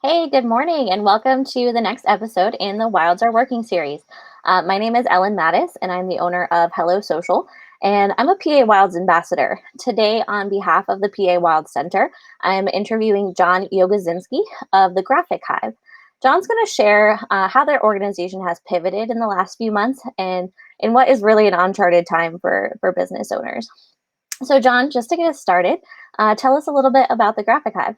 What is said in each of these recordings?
Hey, good morning, and welcome to the next episode in the Wilds Are Working series. My name is Ellen Mattis, and I'm the owner of Hello Social, and I'm a PA Wilds ambassador. Today, on behalf of the PA Wilds Center, I'm interviewing John Yogodzinski of the Graphic Hive. John's going to share how their organization has pivoted in the last few months and in what is really an uncharted time for business owners. So, John, just to get us started, tell us a little bit about the Graphic Hive.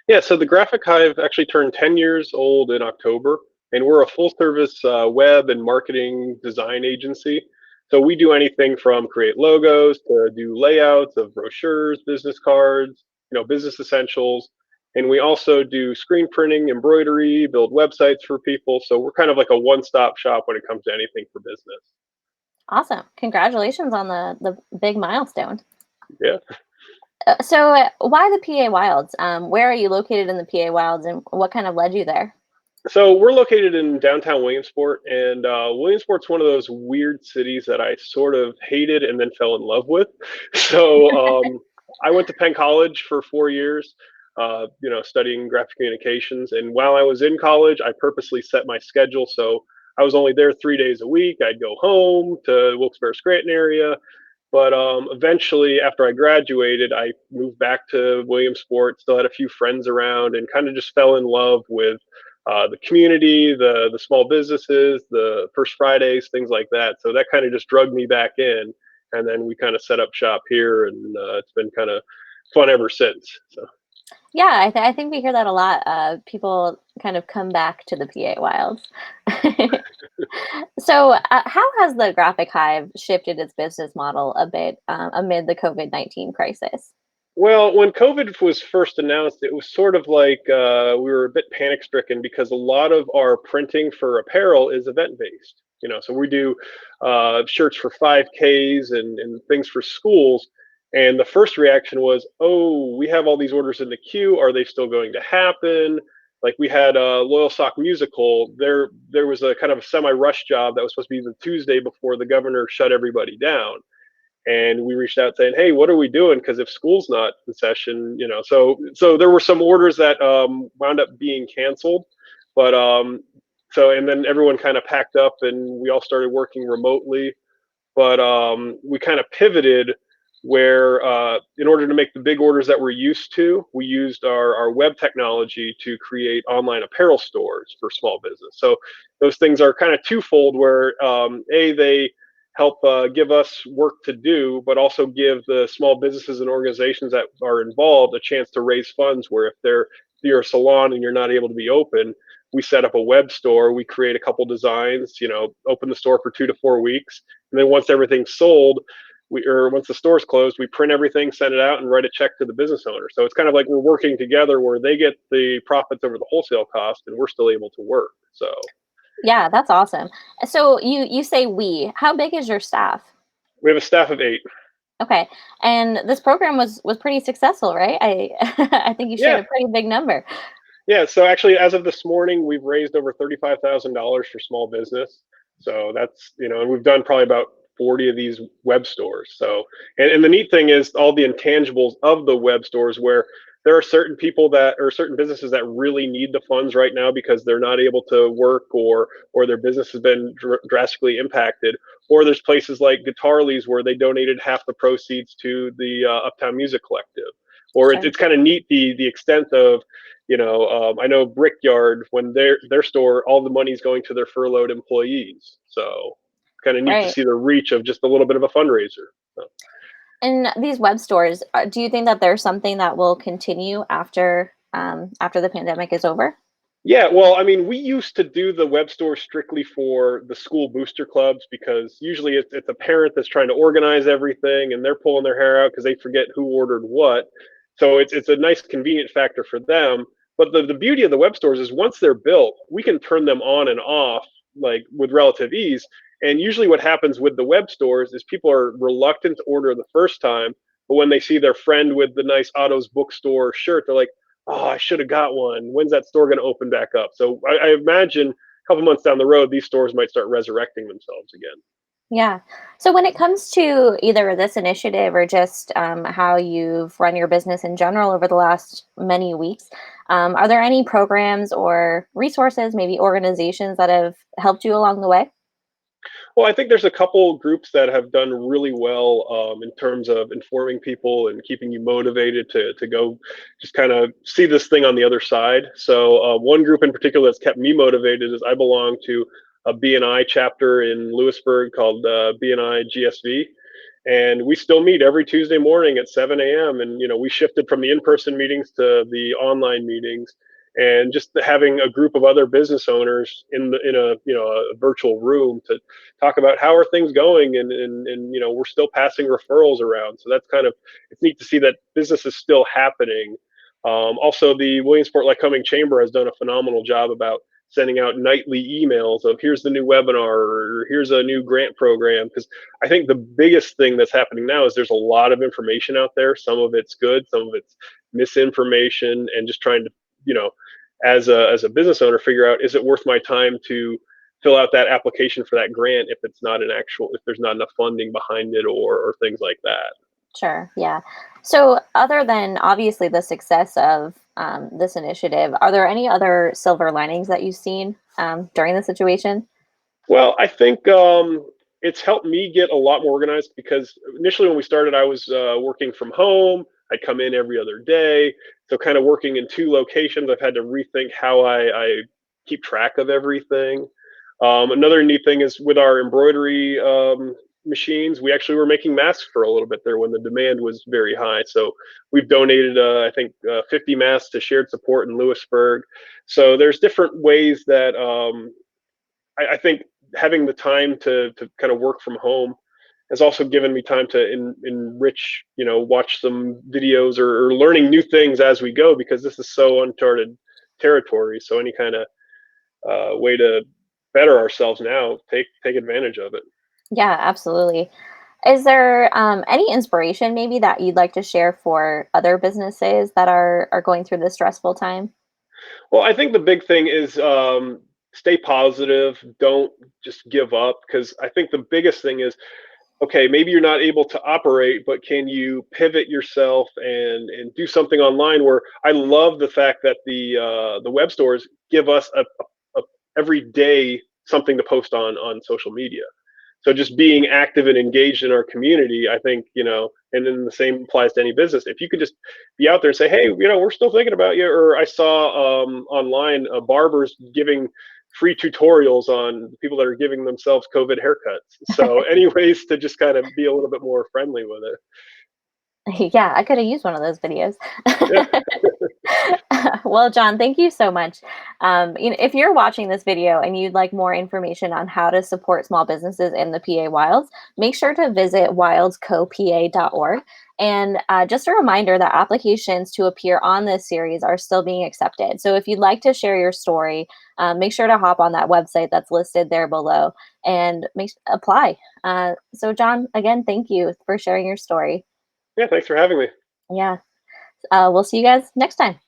Yeah, so the Graphic Hive actually turned 10 years old in October, and we're a full service web and marketing design agency. So we do anything from create logos to do layouts of brochures, business cards, business essentials. And we also do screen printing, embroidery, build websites for people. So we're kind of like a one-stop shop when it comes to anything for business. Awesome. Congratulations on the big milestone. Yeah. Why the PA Wilds? Where are you located in the PA Wilds, and what kind of led you there? So we're located in downtown Williamsport, and Williamsport's one of those weird cities that I sort of hated and then fell in love with. So I went to Penn College for 4 years, studying graphic communications. And while I was in college, I purposely set my schedule so I was only there 3 days a week. I'd go home to Wilkes-Barre Scranton area, but eventually, after I graduated, I moved back to Williamsport, still had a few friends around, and kind of just fell in love with the community, the small businesses, the First Fridays, things like that. So that kind of just drugged me back in. And then we kind of set up shop here, and it's been kind of fun ever since. So. Yeah, I think we hear that a lot. People kind of come back to the PA Wilds. How has the Graphic Hive shifted its business model a bit amid the COVID-19 crisis? Well, when COVID was first announced, it was sort of like we were a bit panic stricken because a lot of our printing for apparel is event based. So we do shirts for 5Ks and things for schools. And the first reaction was, oh, we have all these orders in the queue. Are they still going to happen? Like we had a Loyal Sock musical. There was a kind of a semi rush job that was supposed to be the Tuesday before the governor shut everybody down, and we reached out saying, hey, what are we doing, because if school's not in session, so there were some orders that wound up being canceled. But so and then everyone kind of packed up and we all started working remotely. But we kind of pivoted where in order to make the big orders that we're used to, we used our web technology to create online apparel stores for small business. So those things are kind of twofold, where they help give us work to do, but also give the small businesses and organizations that are involved a chance to raise funds, where if you're a salon and you're not able to be open, we set up a web store, we create a couple designs, open the store for 2 to 4 weeks, and then once everything's sold, once the store's closed, we print everything, send it out, and write a check to the business owner. So it's kind of like we're working together, where they get the profits over the wholesale cost and we're still able to work. So Yeah, that's awesome. So you say we. How big is your staff? we have a staff of 8. Okay, and this program was pretty successful, right? I I think you shared Yeah. a pretty big number. Yeah, so actually, as of this morning, we've raised over $35,000 for small business. So that's, and we've done probably about 40 of these web stores. So, and the neat thing is all the intangibles of the web stores, where there are certain people that, or certain businesses that really need the funds right now because they're not able to work, or their business has been drastically impacted. Or there's places like Guitarly's where they donated half the proceeds to the Uptown Music Collective. Or Sure. it's kind of neat the extent of, I know Brickyard, when their store, all the money's going to their furloughed employees. So kind of neat to Right. see the reach of just a little bit of a fundraiser. So. And these web stores, do you think that there's something that will continue after the pandemic is over? Yeah, well, I mean, we used to do the web store strictly for the school booster clubs, because usually it's a parent that's trying to organize everything and they're pulling their hair out because they forget who ordered what. So it's a nice convenient factor for them. But the beauty of the web stores is once they're built, we can turn them on and off like with relative ease. And usually what happens with the web stores is people are reluctant to order the first time, but when they see their friend with the nice Otto's bookstore shirt, they're like, oh, I should have got one. When's that store going to open back up? So I imagine a couple months down the road, these stores might start resurrecting themselves again. Yeah. So when it comes to either this initiative or just how you've run your business in general over the last many weeks, are there any programs or resources, maybe organizations that have helped you along the way? Well, I think there's a couple groups that have done really well in terms of informing people and keeping you motivated to go just kind of see this thing on the other side. So one group in particular that's kept me motivated is I belong to a BNI chapter in Lewisburg called BNI GSV. And we still meet every Tuesday morning at 7 a.m. And we shifted from the in-person meetings to the online meetings, and just having a group of other business owners in a a virtual room to talk about how are things going, and we're still passing referrals around. So that's kind of, it's neat to see that business is still happening. Also, the Williamsport Lycoming Chamber has done a phenomenal job about sending out nightly emails of here's the new webinar or here's a new grant program, because I think the biggest thing that's happening now is there's a lot of information out there. Some of it's good, some of it's misinformation, and just trying to, as a business owner, figure out, is it worth my time to fill out that application for that grant if it's not an actual, if there's not enough funding behind it, or things like that. Sure. Yeah. So, other than obviously the success of this initiative, are there any other silver linings that you've seen during the situation? Well, I think it's helped me get a lot more organized, because initially when we started, I was working from home. I'd come in every other day. So, kind of working in two locations, I've had to rethink how I keep track of everything. Another neat thing is with our embroidery machines, we actually were making masks for a little bit there when the demand was very high. So, we've donated, I think, 50 masks to shared support in Lewisburg. So, there's different ways that I think having the time to kind of work from home has also given me time to enrich, watch some videos, or learning new things as we go, because this is so uncharted territory. So any kind of way to better ourselves now, take advantage of it. Yeah, absolutely. Is there any inspiration maybe that you'd like to share for other businesses that are going through this stressful time? Well, I think the big thing is stay positive. Don't just give up, because I think the biggest thing is, okay, maybe you're not able to operate, but can you pivot yourself and do something online? Where I love the fact that the web stores give us a every day something to post on social media. So just being active and engaged in our community, I think, and then the same applies to any business. If you could just be out there and say, hey, we're still thinking about you. Or I saw online barbers giving free tutorials on people that are giving themselves COVID haircuts. So any ways to just kind of be a little bit more friendly with it. Yeah, I could have used one of those videos. Yeah. Well, John, thank you so much. If you're watching this video and you'd like more information on how to support small businesses in the PA Wilds, make sure to visit wildscopa.org. And just a reminder that applications to appear on this series are still being accepted. So if you'd like to share your story, make sure to hop on that website that's listed there below and apply. So, John, again, thank you for sharing your story. Yeah. Thanks for having me. Yeah. We'll see you guys next time.